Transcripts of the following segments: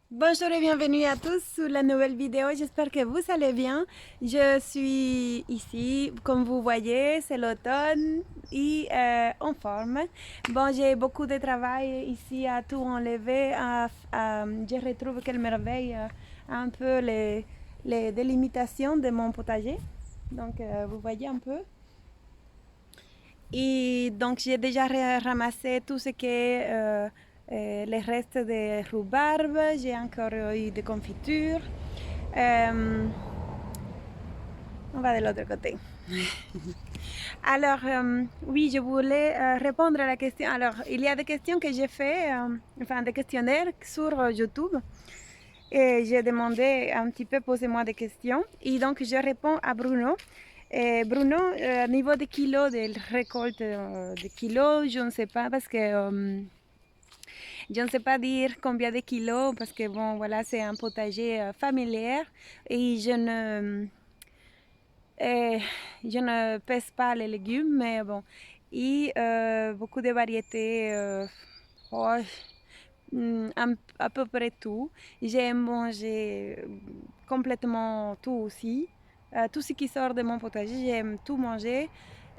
Bonjour et bienvenue à tous sur la nouvelle vidéo. J'espère que vous allez bien. Je suis ici, comme vous voyez, c'est l'automne et en forme. Bon, j'ai beaucoup de travail ici à tout enlever. Je retrouve quelle merveille un peu les délimitations de mon potager. Donc, vous voyez un peu. Et donc, j'ai déjà ramassé tout ce qui est les restes de rhubarbe. J'ai encore eu des confitures. Euh, on va de l'autre côté. Alors, oui, je voulais répondre à la question. Alors, il y a des questions que j'ai fait, enfin des questionnaires sur YouTube. Et j'ai demandé un petit peu, posez-moi des questions. Et donc, je réponds à Bruno. Et Bruno, au niveau des kilos, de récolte de kilos, je ne sais pas parce que je ne sais pas dire combien de kilos parce que bon, voilà, c'est un potager familier et euh, je ne pèse pas les légumes, mais bon. Et beaucoup de variétés, oh, à peu près tout. J'aime manger complètement tout aussi. Tout ce qui sort de mon potager, j'aime tout manger.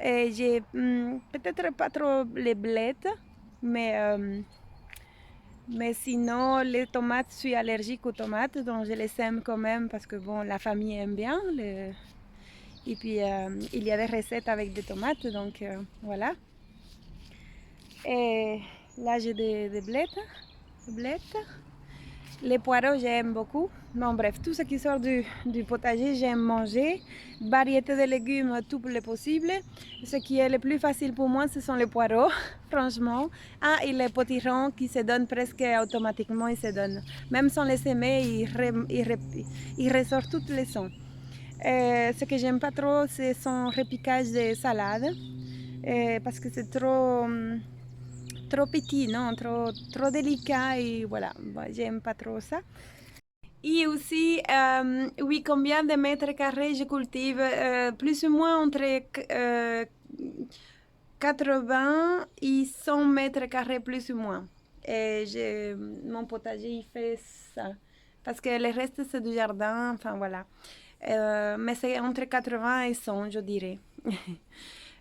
Et j'ai peut-être pas trop les blettes, mais, euh, mais sinon, les tomates, je suis allergique aux tomates, donc je les aime quand même parce que bon, la famille aime bien. Et puis, il y a des recettes avec des tomates, donc voilà. Et là, j'ai des blettes. Les poireaux, j'aime beaucoup. Bon, bref, tout ce qui sort du potager, j'aime manger. Variété de légumes, tout le possible. Ce qui est le plus facile pour moi, ce sont les poireaux, franchement. Ah, et les potirons qui se donnent presque automatiquement, ils se donnent. Même sans les semer, ils ressortent toutes les sons. Ce que j'aime pas trop, c'est son repiquage de salade. Parce que c'est trop petit, non? Trop délicat et voilà, j'aime pas trop ça. Et aussi, oui, combien de mètres carrés je cultive? Plus ou moins entre 80 et 100 mètres carrés, plus ou moins. Et mon potager, il fait ça. Parce que le reste, c'est du jardin, enfin voilà. Mais c'est entre 80 et 100, je dirais.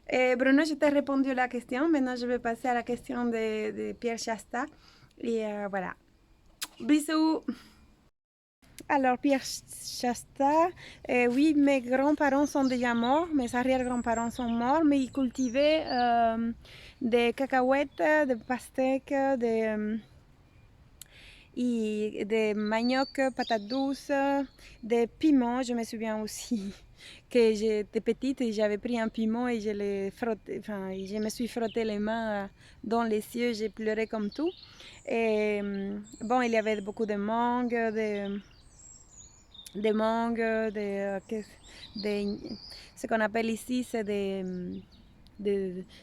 Et Bruno, je t'ai répondu à la question. Maintenant, je vais passer à la question de Pierre Chasta. Et voilà. Bisous! Alors, Pierre Chasta, oui, mes grands-parents sont déjà morts, mes arrière-grands-parents sont morts, mais ils cultivaient des cacahuètes, des pastèques, des manioc, patates douces, des piments. Je me souviens aussi que j'étais petite et j'avais pris un piment et je l'ai frotté, enfin, je me suis frotté les mains dans les yeux, j'ai pleuré comme tout. Et bon, il y avait beaucoup de mangues, des mangues, ce qu'on appelle ici, c'est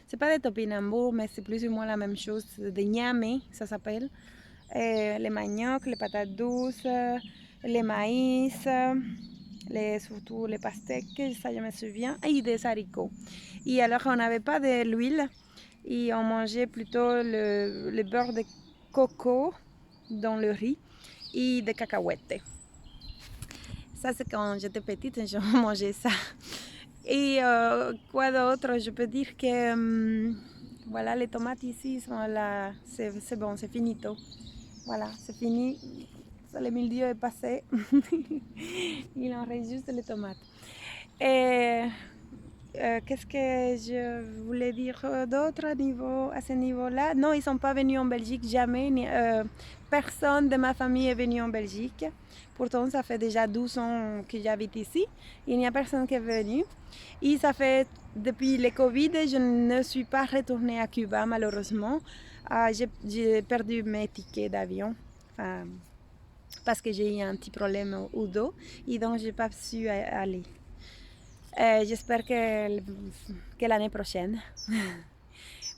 c'est pas des topinambours, mais c'est plus ou moins la même chose, des gname, ça s'appelle. Les maniocs, les patates douces, les maïs, surtout les pastèques, ça je me souviens, et des haricots. Et alors on n'avait pas de l'huile, et on mangeait plutôt le beurre de coco dans le riz et des cacahuètes. Ça, c'est quand j'étais petite, je mangeais ça. Et quoi d'autre? Je peux dire que voilà, les tomates ici sont là. C'est bon, c'est finito. Voilà, c'est fini. Le milieu est passé. Il en reste juste les tomates. Et qu'est-ce que je voulais dire d'autre à ce niveau-là? Non, ils ne sont pas venus en Belgique, jamais. Personne de ma famille est venu en Belgique. Pourtant, ça fait déjà 12 ans que j'habite ici. Il n'y a personne qui est venu. Et ça fait depuis le Covid, je ne suis pas retournée à Cuba, malheureusement. J'ai perdu mes tickets d'avion. Enfin, parce que j'ai eu un petit problème au dos. Et donc, je n'ai pas su aller. J'espère que l'année prochaine.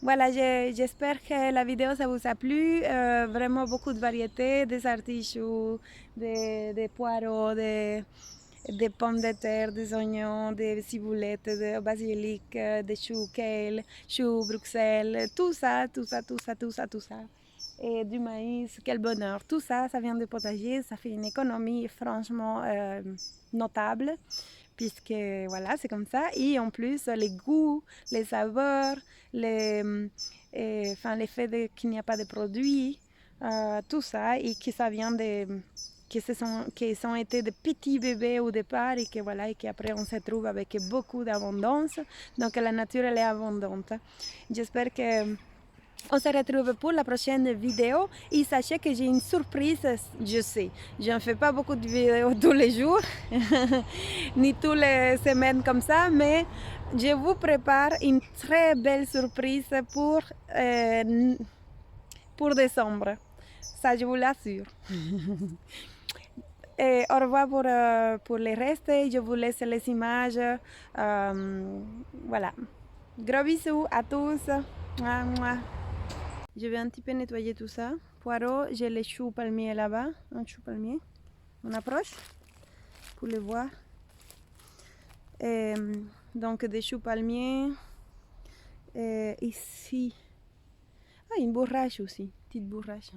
Voilà, j'espère que la vidéo ça vous a plu. Vraiment beaucoup de variétés, des artichauts, des poireaux, des pommes de terre, des oignons, des ciboulettes, des basilic, des choux kale, choux Bruxelles, tout ça, tout ça, tout ça, tout ça, tout ça. et du maïs, quel bonheur. Tout ça, ça vient du potager, ça fait une économie franchement notable, puisque voilà, c'est comme ça. Et en plus, les goûts, les saveurs, le fait qu'il n'y a pas de produits, tout ça, et que ça vient qui ont été des petits bébés au départ et que voilà, et qu'après on se trouve avec beaucoup d'abondance. Donc la nature elle est abondante. J'espère que on se retrouve pour la prochaine vidéo et sachez que j'ai une surprise, je sais. Je ne fais pas beaucoup de vidéos tous les jours, ni toutes les semaines comme ça, mais je vous prépare une très belle surprise pour décembre. Ça, je vous l'assure. Et au revoir pour le reste. Je vous laisse les images. Voilà. Gros bisous à tous. Mouah, mouah. Je vais un petit peu nettoyer tout ça. Poireaux, j'ai les choux palmiers là-bas. Un chou palmier. On approche pour le voir. Et, donc des choux palmiers. Et ici. Ah, une bourrache aussi. Petite bourrache.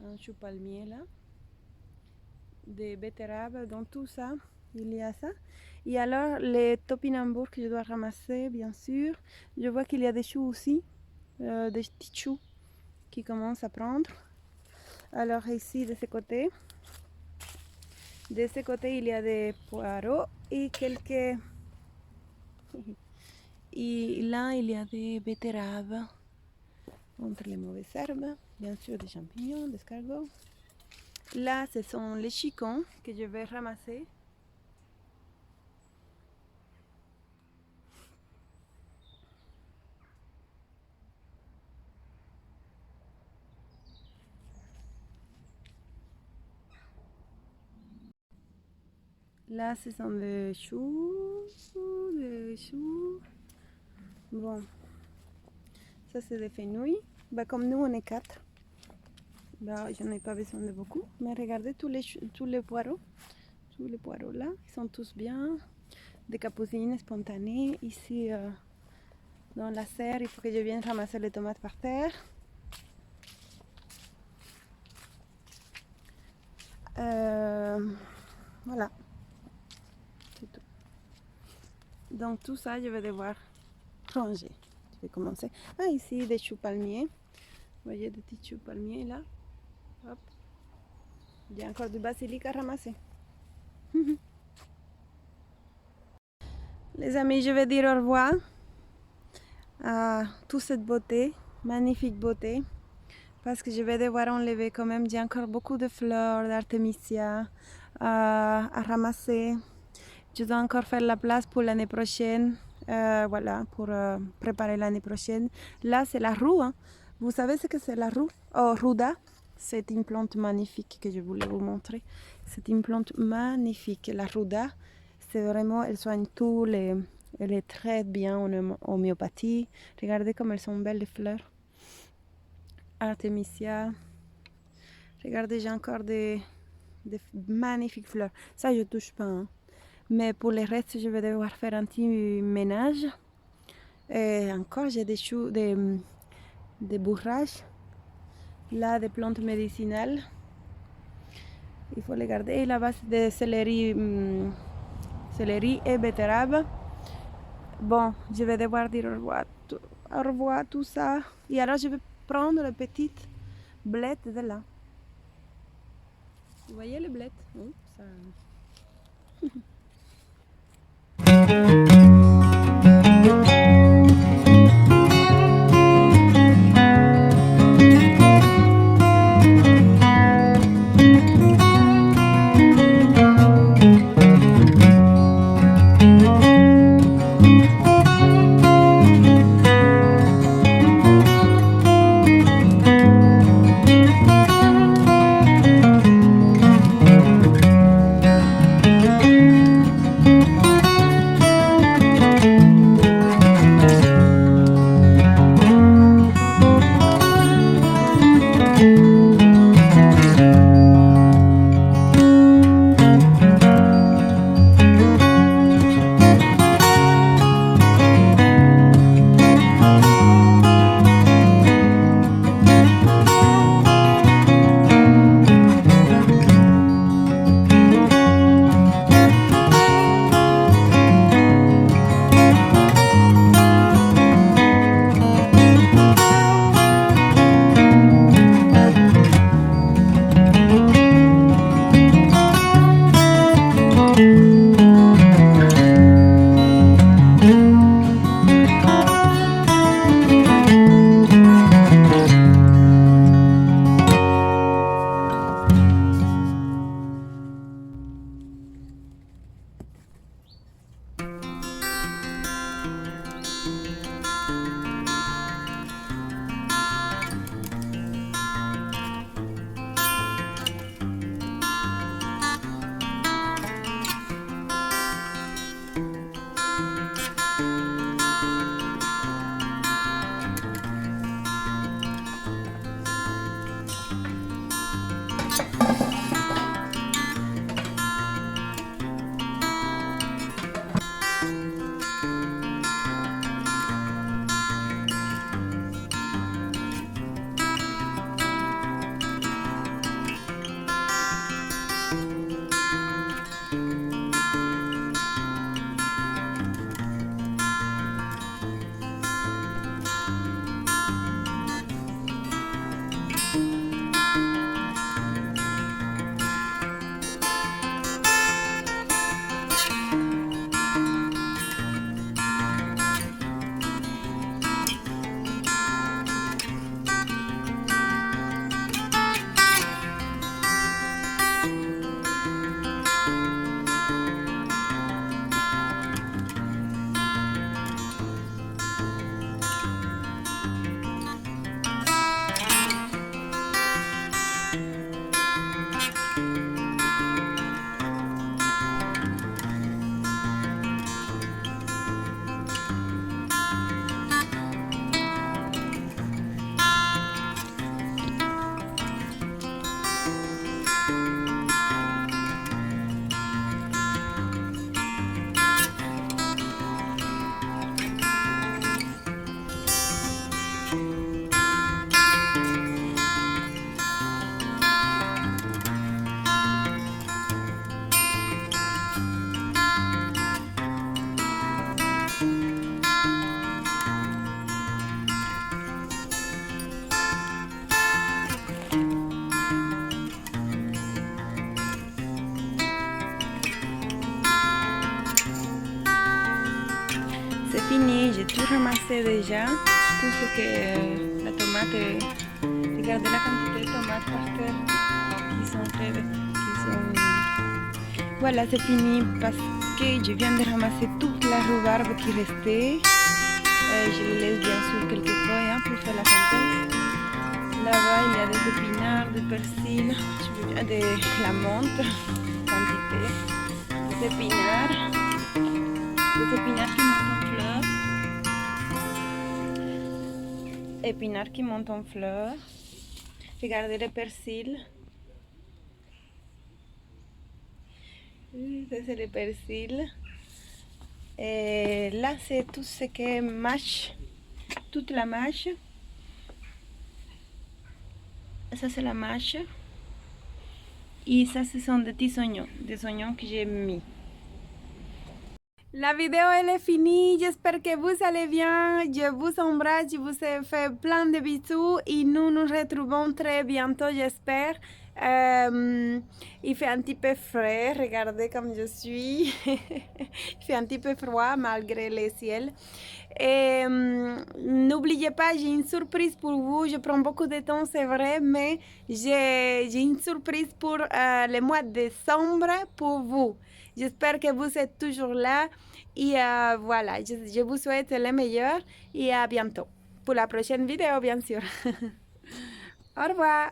Un chou palmier là. Des betteraves, dans tout ça, il y a ça. Et alors, les topinambours que je dois ramasser, bien sûr. Je vois qu'il y a des choux aussi, des petits choux qui commencent à prendre. Alors ici, de ce côté, il y a des poireaux et quelques... Et là, il y a des betteraves entre les mauvaises herbes, bien sûr des champignons, des escargots. Là, ce sont les chicons que je vais ramasser. Là, ce sont des choux, Bon, ça c'est des fenouils. Bah, comme nous, on est 4. Bah, je n'ai pas besoin de beaucoup. Mais regardez tous les poireaux. Tous les poireaux là, ils sont tous bien. Des capucines spontanées. Ici, dans la serre, il faut que je vienne ramasser les tomates par terre. Voilà. C'est tout. Donc tout ça, je vais devoir ranger. Je vais commencer. Ah, ici, des choux palmiers. Vous voyez des petits choux palmiers là. Hop. Il y a encore du basilic à ramasser. Les amis, je vais dire au revoir à toute cette beauté, magnifique beauté, parce que je vais devoir enlever quand même. J'ai encore beaucoup de fleurs d'artémisia à ramasser. Je dois encore faire la place pour l'année prochaine, voilà, pour préparer l'année prochaine. Là, c'est la roue. Hein. Vous savez ce que c'est la roue? Oh, ruda. C'est une plante magnifique que je voulais vous montrer. C'est une plante magnifique. La ruda, c'est vraiment, elle soigne tout. Elle est très bien en homéopathie. Regardez comme elles sont belles les fleurs. Artemisia. Regardez, j'ai encore des magnifiques fleurs. Ça, je touche pas. Hein. Mais pour le reste, je vais devoir faire un petit ménage. Et encore, j'ai des choux, des bourrages. Là, des plantes médicinales. Il faut les garder. Et là-bas, c'est des céleri et betterave. Bon, je vais devoir dire au revoir tout ça. Et alors, je vais prendre les petites blettes de là. Vous voyez les blettes? Oui, ça... tout ramassé déjà, tout ce que la tomate est... Regardez la quantité de tomates par terre qui sont très... Qui sont... Voilà, c'est fini parce que je viens de ramasser toute la rhubarbe qui restait. Je les laisse bien sûr quelques feuilles hein, pour faire la synthèse. Là-bas, il y a des épinards, des persils, de la menthe, quantité, des épinards qui montent en fleurs. Épinards qui montent en fleurs. Regardez les persils. Ça, c'est les persils. Et là, c'est tout ce qui est mâche, toute la mâche. Ça, c'est la mâche. Et ça, ce sont des petits oignons, que j'ai mis. La vidéo elle est finie, j'espère que vous allez bien, je vous embrasse, je vous fais plein de bisous et nous nous retrouvons très bientôt j'espère. Il fait un petit peu frais, regardez comme je suis, il fait un petit peu froid malgré le ciel. Et n'oubliez pas, j'ai une surprise pour vous, je prends beaucoup de temps c'est vrai, mais j'ai une surprise pour le mois de décembre pour vous. J'espère que vous êtes toujours là et voilà, je vous souhaite le meilleur et à bientôt pour la prochaine vidéo bien sûr. Au revoir.